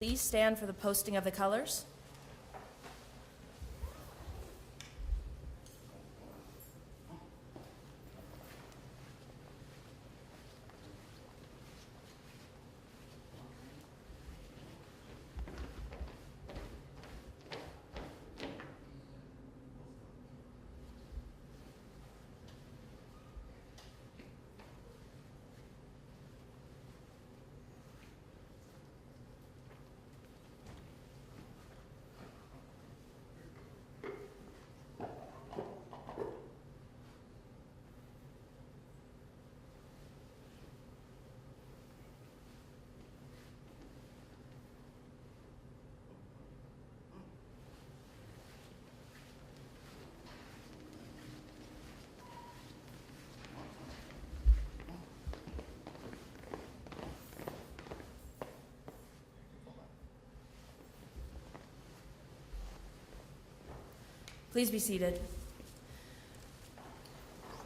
Please stand for the posting of the colors. Please be seated.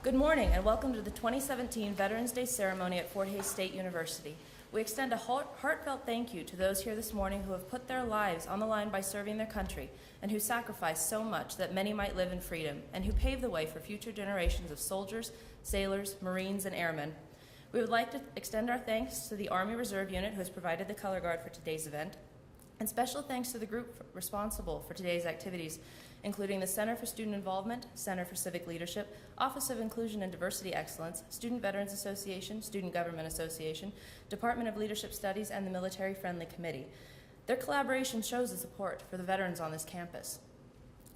Good morning and welcome to the 2017 Veterans Day ceremony at Fort Hays State University. We extend a heartfelt thank you to those here this morning who have put their lives on the line by serving their country and who sacrificed so much that many might live in freedom and who paved the way for future generations of soldiers, sailors, Marines, and airmen. We would like to extend our thanks to the Army Reserve Unit who has provided the color guard for today's event, and special thanks to the group responsible for today's activities, including the Center for Student Involvement, Center for Civic Leadership, Office of Inclusion and Diversity Excellence, Student Veterans Association, Student Government Association, Department of Leadership Studies, and the Military Friendly Committee. Their collaboration shows the support for the veterans on this campus.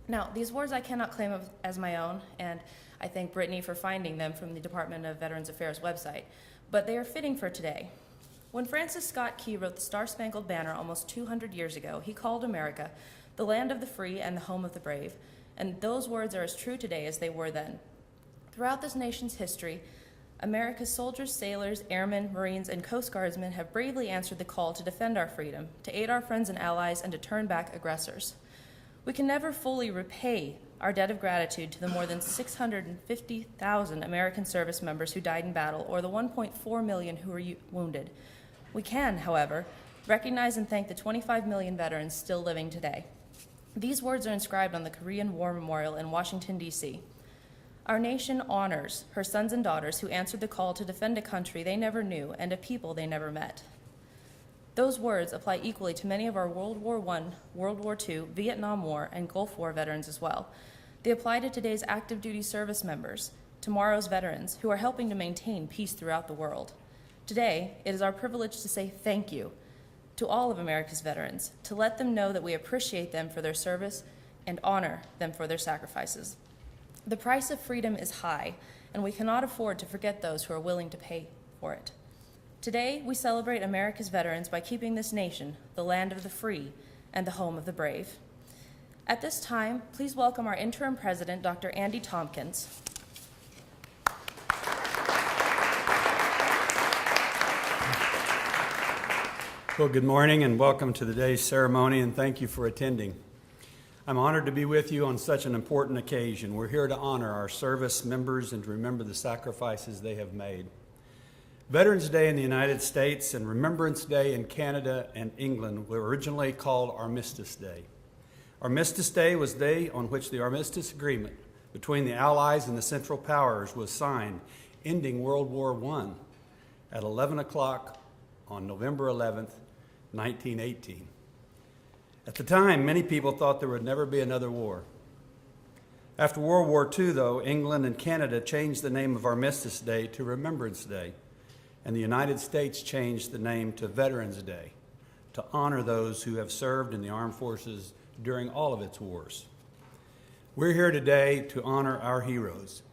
Now, these awards I cannot claim as my own, and I thank Brittany for finding them from the Department of Veterans Affairs website, but they are fitting for today. When Francis Scott Key wrote the Star-Spangled Banner almost 200 years ago, he called America the land of the free and the home of the brave, and those words are as true today as they were then. Throughout this nation's history, America's soldiers, sailors, airmen, Marines, and Coast Guardsmen have bravely answered the call to defend our freedom, to aid our friends and allies, and to turn back aggressors. We can never fully repay our debt of gratitude to the more than 650,000 American service members who died in battle, or the 1.4 million who were wounded. We can, however, recognize and thank the 25 million veterans still living today. These words are inscribed on the Korean War Memorial in Washington, D.C. Our nation honors her sons and daughters who answered the call to defend a country they never knew and a people they never met. Those words apply equally to many of our World War I, World War II, Vietnam War, and Gulf War veterans as well. They apply to today's active duty service members, tomorrow's veterans, who are helping to maintain peace throughout the world. Today, it is our privilege to say thank you to all of America's veterans, to let them know that we appreciate them for their service and honor them for their sacrifices. The price of freedom is high, and we cannot afford to forget those who are willing to pay for it. Today, we celebrate America's veterans by keeping this nation the land of the free and the home of the brave. At this time, please welcome our interim president, Dr. Andy Tompkins. Well, good morning and welcome to today's ceremony, and thank you for attending. I'm honored to be with you on such an important occasion. We're here to honor our service members and to remember the sacrifices they have made. Veterans Day in the United States and Remembrance Day in Canada and England were originally called Armistice Day. Armistice Day was the day on which the Armistice Agreement between the Allies and the Central Powers was signed, ending World War I at 11 o'clock on November 11th, 1918. At the time, many people thought there would never be another war. After World War II, though, England and Canada changed the name of Armistice Day to Remembrance Day, and the United States changed the name to Veterans Day to honor those who have served in the armed forces during all of its wars. We're here today to honor our heroes,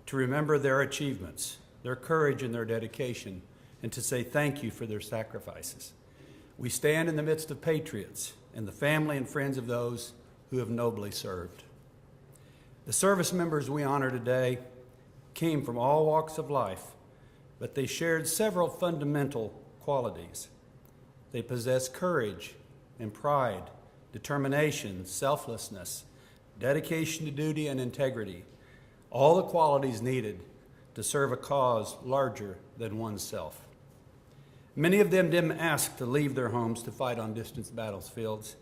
to remember their achievements, their courage and their dedication, and to say thank you for their sacrifices. We stand in the midst of patriots and the family and friends of those who have nobly served. The service members we honor today came from all walks of life, but they shared several fundamental qualities. They possessed courage and pride, determination, selflessness, dedication to duty and integrity, all the qualities needed to serve a cause larger than oneself. Many of them didn't ask to leave their homes to fight on distant battlefields.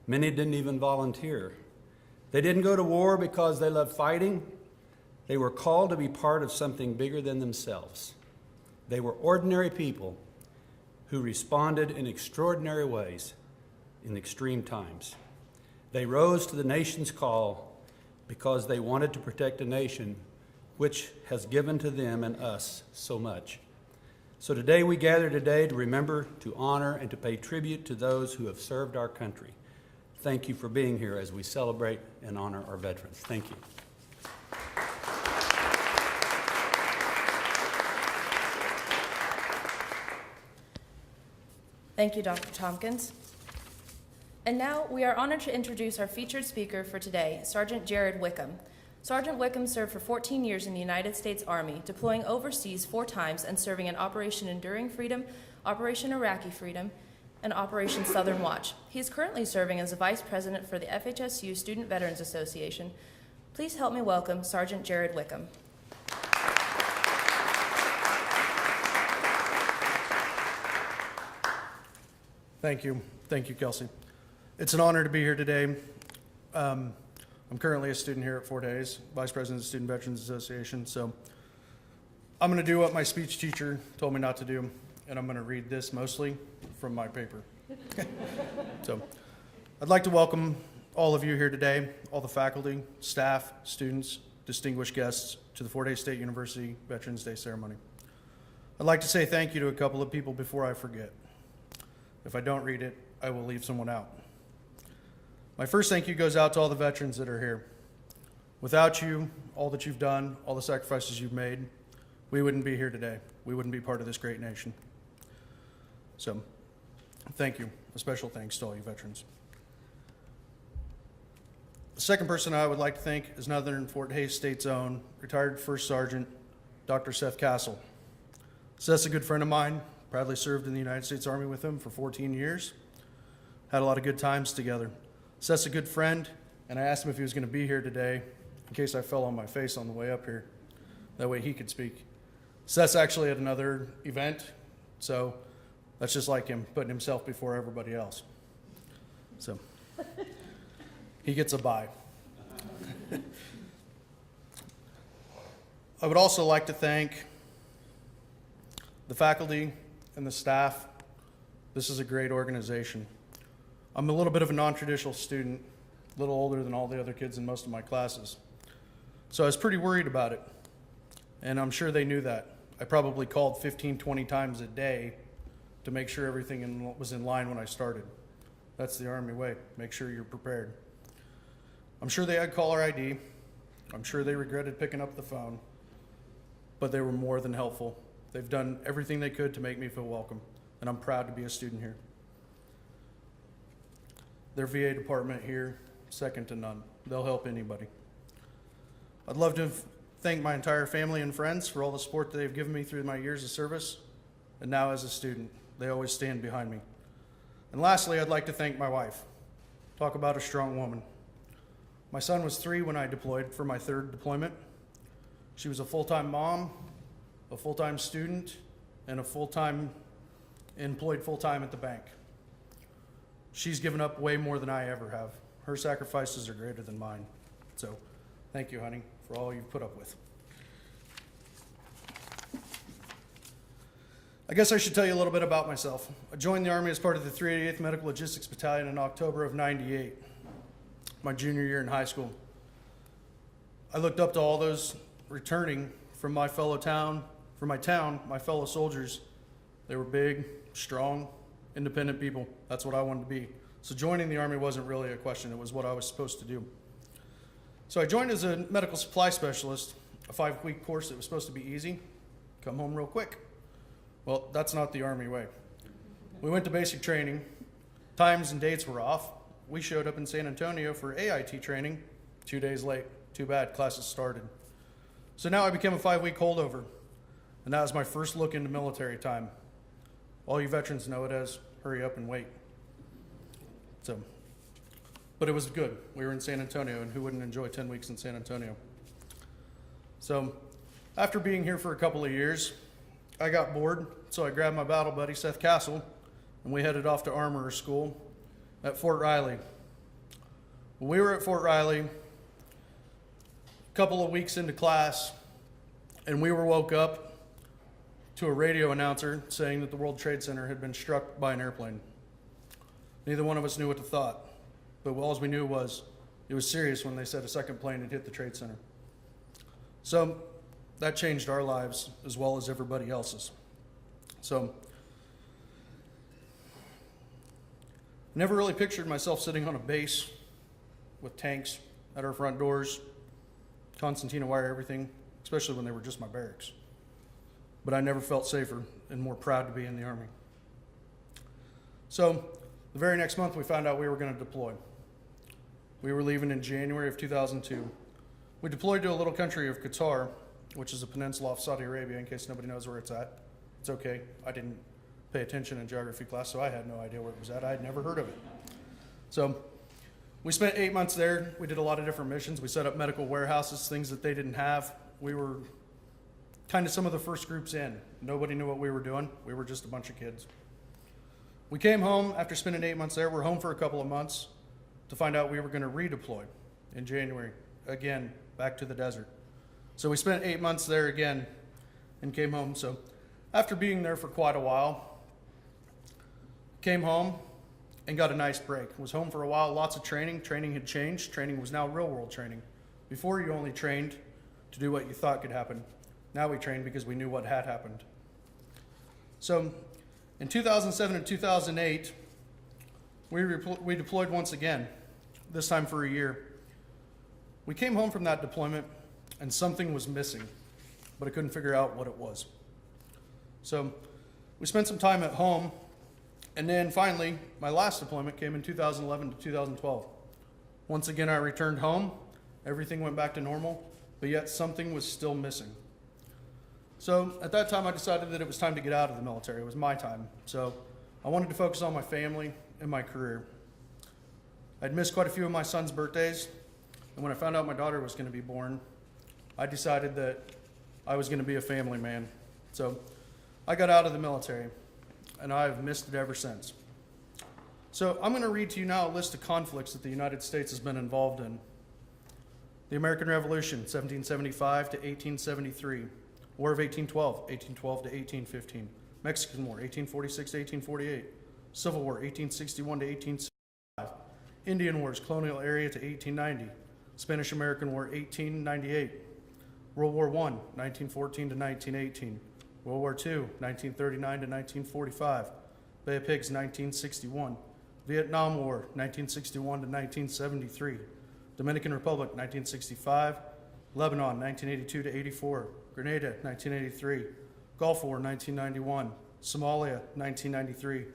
Many didn't even volunteer. They didn't go to war because they loved fighting. They were called to be part of something bigger than themselves. They were ordinary people who responded in extraordinary ways in extreme times. They rose to the nation's call because they wanted to protect a nation which has given to them and us so much. So today we gather today to remember, to honor, and to pay tribute to those who have served our country. Thank you for being here as we celebrate and honor our veterans. Thank you. Thank you, Dr. Tompkins. And now we are honored to introduce our featured speaker for today, Sergeant Jared Wickham. Sergeant Wickham served for 14 years in the United States Army, deploying overseas 4 times and serving in Operation Enduring Freedom, Operation Iraqi Freedom, and Operation Southern Watch. He is currently serving as the Vice President for the FHSU Student Veterans Association. Please help me welcome Sergeant Jared Wickham. Thank you. Thank you, Kelsey. It's an honor to be here today. I'm currently a student here at Fort Hays, Vice President of the Student Veterans Association. So I'm going to do what my speech teacher told me not to do, and I'm going to read this mostly from my paper. So I'd like to welcome all of you here today, all the faculty, staff, students, distinguished guests to the Fort Hays State University Veterans Day ceremony. I'd like to say thank you to a couple of people before I forget. If I don't read it, I will leave someone out. My first thank you goes out to all the veterans that are here. Without you, all that you've done, all the sacrifices you've made, we wouldn't be here today. We wouldn't be part of this great nation. So, thank you. A special thanks to all you veterans. The second person I would like to thank is none other than Fort Hays State's own retired First Sergeant, Dr. Seth Castle. Seth's a good friend of mine. Proudly served in the United States Army with him for 14 years. Had a lot of good times together. Seth's a good friend, and I asked him if he was going to be here today in case I fell on my face on the way up here. That way he could speak. Seth's actually at another event, so that's just like him, putting himself before everybody else. So he gets a bye. I would also like to thank the faculty and the staff. This is a great organization. I'm a little bit of a non-traditional student, a little older than all the other kids in most of my classes. So I was pretty worried about it, and I'm sure they knew that. I probably called 15, 20 times a day to make sure everything was in line when I started. That's the Army way. Make sure you're prepared. I'm sure they had caller ID. I'm sure they regretted picking up the phone, but they were more than helpful. They've done everything they could to make me feel welcome, and I'm proud to be a student here. Their VA department here, second to none. They'll help anybody. I'd love to thank my entire family and friends for all the support that they've given me through my years of service, and now as a student. They always stand behind me. And lastly, I'd like to thank my wife. Talk about a strong woman. My son was 3 when I deployed for my 3rd deployment. She was a full-time mom, a full-time student, and employed full-time at the bank. She's given up way more than I ever have. Her sacrifices are greater than mine. So thank you, honey, for all you've put up with. I guess I should tell you a little bit about myself. I joined the Army as part of the 388th Medical Logistics Battalion in October of '98, my junior year in high school. I looked up to all those returning from my town, my fellow soldiers. They were big, strong, independent people. That's what I wanted to be. So joining the Army wasn't really a question. It was what I was supposed to do. So I joined as a medical supply specialist, a 5-week course that was supposed to be easy, come home real quick. Well, that's not the Army way. We went to basic training. Times and dates were off. We showed up in San Antonio for AIT training 2 days late. Too bad, classes started. So now I became a 5-week holdover, and that was my first look into military time. All you veterans know it as hurry up and wait. But it was good. We were in San Antonio, and who wouldn't enjoy 10 weeks in San Antonio? So after being here for a couple of years, I got bored, so I grabbed my battle buddy, Seth Castle, and we headed off to Armorer School at Fort Riley. When we were at Fort Riley, a couple of weeks into class, and we were woke up to a radio announcer saying that the World Trade Center had been struck by an airplane. Neither one of us knew what to thought, but all we knew was it was serious when they said a second plane had hit the Trade Center. So that changed our lives as well as everybody else's. So I never really pictured myself sitting on a base with tanks at our front doors, concertina wire, everything, especially when they were just my barracks. But I never felt safer and more proud to be in the Army. So the very next month, we found out we were going to deploy. We were leaving in January of 2002. We deployed to a little country of Qatar, which is a peninsula off Saudi Arabia, in case nobody knows where it's at. It's okay. I didn't pay attention in geography class, so I had no idea where it was at. I had never heard of it. So we spent 8 months there. We did a lot of different missions. We set up medical warehouses, things that they didn't have. We were kind of some of the first groups in. Nobody knew what we were doing. We were just a bunch of kids. We came home after spending 8 months there. We're home for a couple of months to find out we were going to redeploy in January, again, back to the desert. So we spent 8 months there again and came home. So after being there for quite a while, came home and got a nice break. Was home for a while, lots of training. Training had changed. Training was now real world training. Before you only trained to do what you thought could happen. Now we trained because we knew what had happened. So in 2007 and 2008, we deployed once again, this time for a year. We came home from that deployment and something was missing, but I couldn't figure out what it was. So we spent some time at home, and then finally, my last deployment came in 2011 to 2012. Once again, I returned home. Everything went back to normal, but yet something was still missing. So at that time, I decided that it was time to get out of the military. It was my time. So I wanted to focus on my family and my career. I'd missed quite a few of my son's birthdays, and when I found out my daughter was going to be born, I decided that I was going to be a family man. So I got out of the military, and I've missed it ever since. So I'm going to read to you now a list of conflicts that the United States has been involved in. The American Revolution, 1775 to 1873. War of 1812, 1812 to 1815. Mexican War, 1846 to 1848. Civil War, 1861 to 1865. Indian Wars, colonial area to 1890. Spanish-American War, 1898. World War I, 1914 to 1918. World War II, 1939 to 1945. Bay of Pigs, 1961. Vietnam War, 1961 to 1973. Dominican Republic, 1965. Lebanon, 1982 to 84. Grenada, 1983. Gulf War, 1991. Somalia, 1993.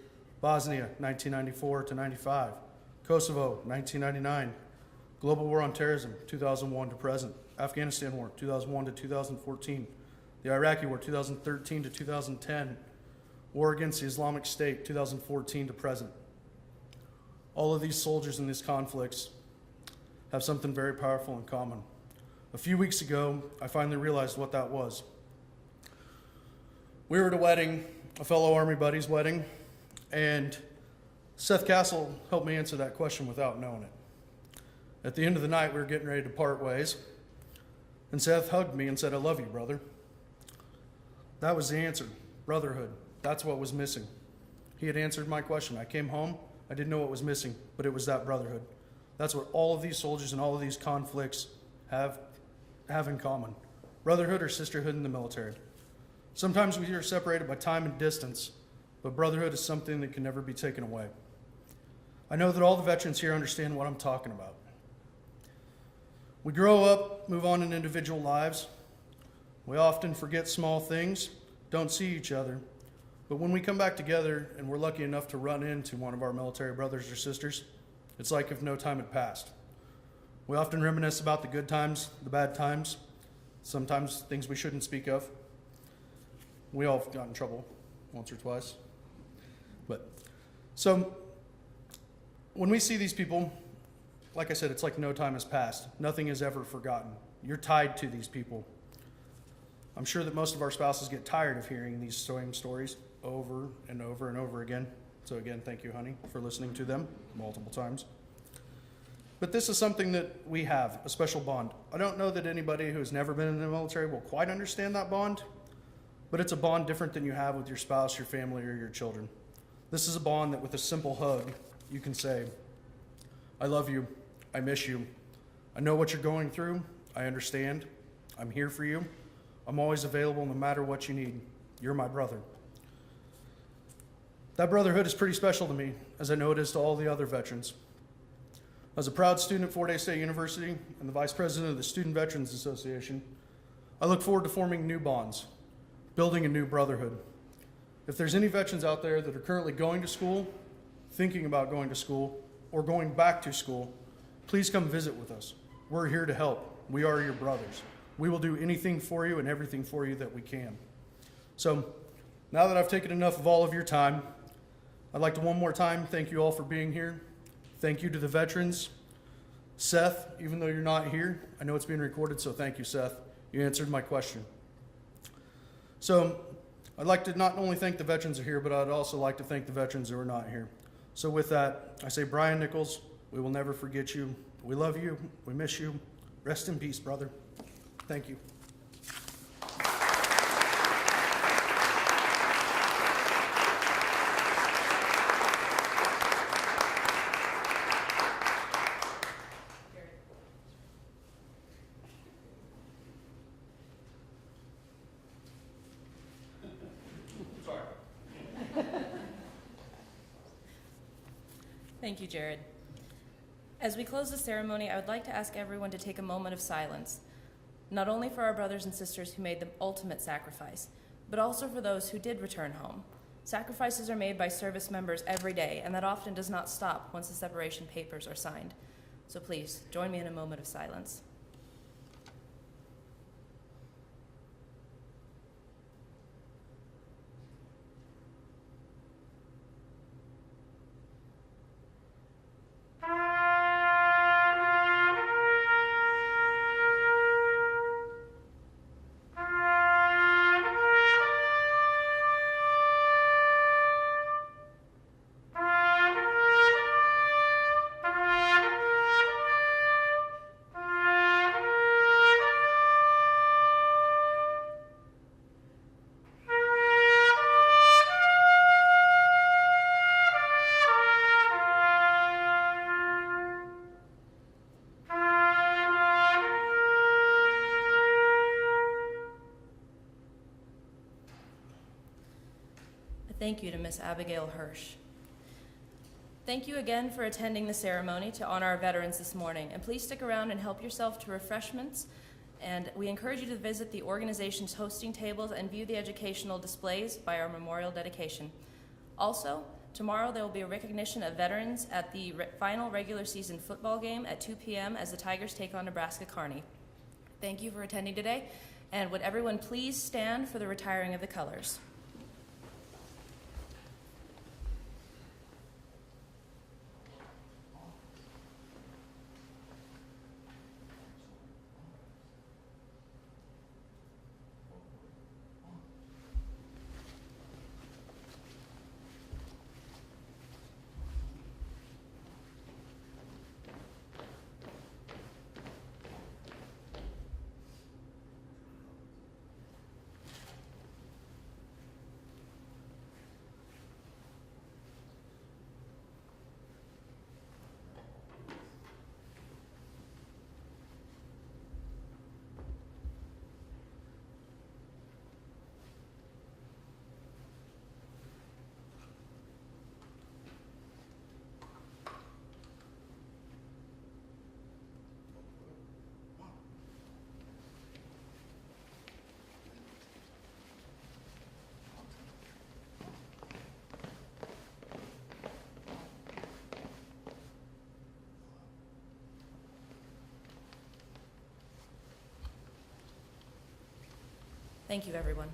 Bosnia, 1994 to 95. Kosovo, 1999. Global War on Terrorism, 2001 to present. Afghanistan War, 2001 to 2014. The Iraqi War, 2013 to 2010. War against the Islamic State, 2014 to present. All of these soldiers in these conflicts have something very powerful in common. A few weeks ago, I finally realized what that was. We were at a wedding, a fellow Army buddy's wedding, and Seth Castle helped me answer that question without knowing it. At the end of the night, we were getting ready to part ways, and Seth hugged me and said, "I love you, brother." That was the answer, brotherhood. That's what was missing. He had answered my question. I came home, I didn't know what was missing, but it was that brotherhood. That's what all of these soldiers and all of these conflicts have in common. Brotherhood or sisterhood in the military. Sometimes we are separated by time and distance, but brotherhood is something that can never be taken away. I know that all the veterans here understand what I'm talking about. We grow up, move on in individual lives. We often forget small things, don't see each other, but when we come back together and we're lucky enough to run into one of our military brothers or sisters, it's like if no time had passed. We often reminisce about the good times, the bad times, sometimes things we shouldn't speak of. We all got in trouble once or twice. So when we see these people, like I said, it's like no time has passed. Nothing is ever forgotten. You're tied to these people. I'm sure that most of our spouses get tired of hearing these same stories, over and over and over again. So again, thank you, honey, for listening to them multiple times. But this is something that we have, a special bond. I don't know that anybody who's never been in the military will quite understand that bond, but it's a bond different than you have with your spouse, your family, or your children. This is a bond that with a simple hug, you can say, I love you, I miss you, I know what you're going through, I understand, I'm here for you, I'm always available no matter what you need, you're my brother. That brotherhood is pretty special to me, as I know it is to all the other veterans. As a proud student at Fort Hays State University and the Vice President of the Student Veterans Association, I look forward to forming new bonds, building a new brotherhood. If there's any veterans out there that are currently going to school, thinking about going to school, or going back to school, please come visit with us. We're here to help. We are your brothers. We will do anything for you and everything for you that we can. So now that I've taken enough of all of your time, I'd like to one more time thank you all for being here. Thank you to the veterans. Seth, even though you're not here, I know it's being recorded, so thank you, Seth. You answered my question. So I'd like to not only thank the veterans who are here, but I'd also like to thank the veterans who are not here. So with that, I say, Brian Nichols, we will never forget you. We love you. We miss you. Rest in peace, brother. Thank you. Thank you, Jared. As we close the ceremony, I would like to ask everyone to take a moment of silence, not only for our brothers and sisters who made the ultimate sacrifice, but also for those who did return home. Sacrifices are made by service members every day, and that often does not stop once the separation papers are signed. So please, join me in a moment of silence. Thank you to Miss Abigail Hirsch. Thank you again for attending the ceremony to honor our veterans this morning, and please stick around and help yourself to refreshments, and we encourage you to visit the organization's hosting tables and view the educational displays by our memorial dedication. Also, tomorrow there will be a recognition of veterans at the final regular season football game at 2 p.m. as the Tigers take on Nebraska Kearney. Thank you for attending today, and would everyone please stand for the retiring of the colors. Thank you, everyone.